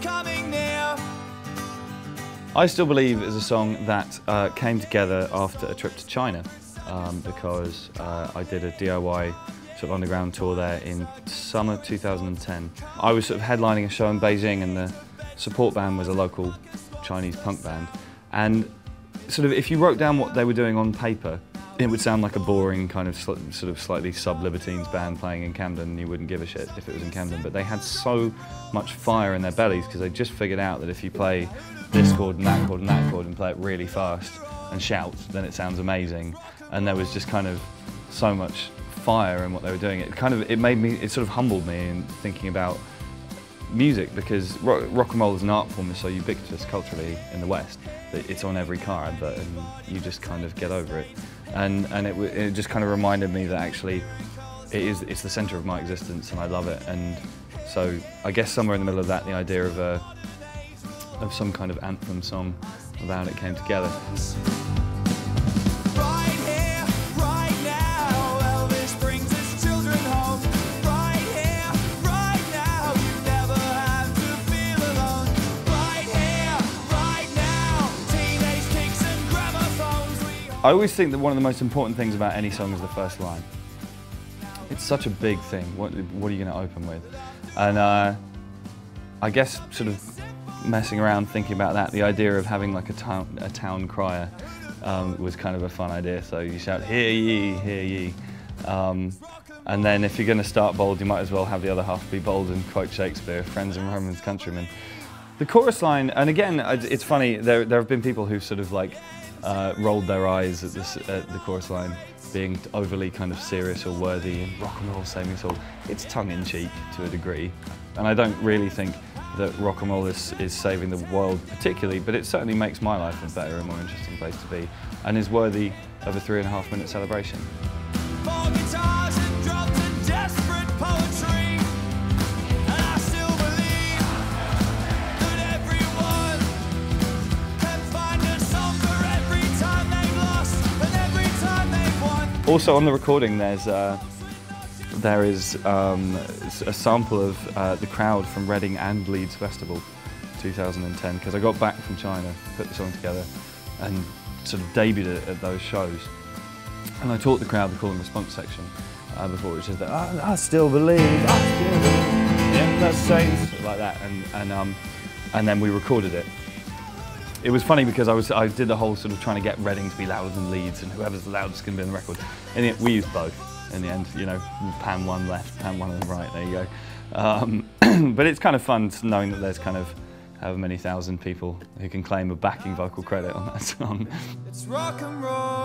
coming near. I Still Believe is a song that came together after a trip to China because I did a DIY sort of underground tour there in summer 2010. I was sort of headlining a show in Beijing and the support band was a local Chinese punk band, and sort of if you wrote down what they were doing on paper, it would sound like a boring kind of sort of slightly sub-Libertines band playing in Camden, and you wouldn't give a shit if it was in Camden. But they had so much fire in their bellies because they just figured out that if you play this chord and that chord and that chord and play it really fast and shout, then it sounds amazing. And there was just kind of so much fire in what they were doing. It sort of humbled me in thinking about music, because rock and roll as an art form is so ubiquitous culturally in the West that it's on every car advert and you just kind of get over it. And it just kind of reminded me that actually it's the centre of my existence and I love it. And so I guess somewhere in the middle of that, the idea of some kind of anthem song about it came together. I always think that one of the most important things about any song is the first line. It's such a big thing. What are you going to open with? And I guess sort of messing around thinking about that, the idea of having like a town crier was kind of a fun idea. So you shout, "Hear ye, hear ye." And then if you're going to start bold, you might as well have the other half be bold and quote Shakespeare, "Friends and Romans, countrymen." The chorus line, and again, it's funny, there have been people who sort of like rolled their eyes at the chorus line being overly kind of serious or worthy and rock and roll saving soul. It's tongue-in-cheek to a degree, and I don't really think that rock and roll is saving the world particularly, but it certainly makes my life a better and more interesting place to be, and is worthy of a 3.5-minute celebration. More guitars and drums and desperate poetry, and I still believe that everyone can find a song for every time they've lost and every time they've won. Also on the recording there is a sample of the crowd from Reading and Leeds Festival 2010, because I got back from China, put the song together and sort of debuted it at those shows. And I taught the crowd the call and response section before, which is that I still believe in the saints, like that, and then we recorded it. It was funny because I did the whole sort of trying to get Reading to be louder than Leeds, and whoever's the loudest can be on the record. And we used both in the end, you know, pan one left, pan one on the right, there you go. But it's kind of fun knowing that there's kind of however many thousand people who can claim a backing vocal credit on that song. It's rock and roll.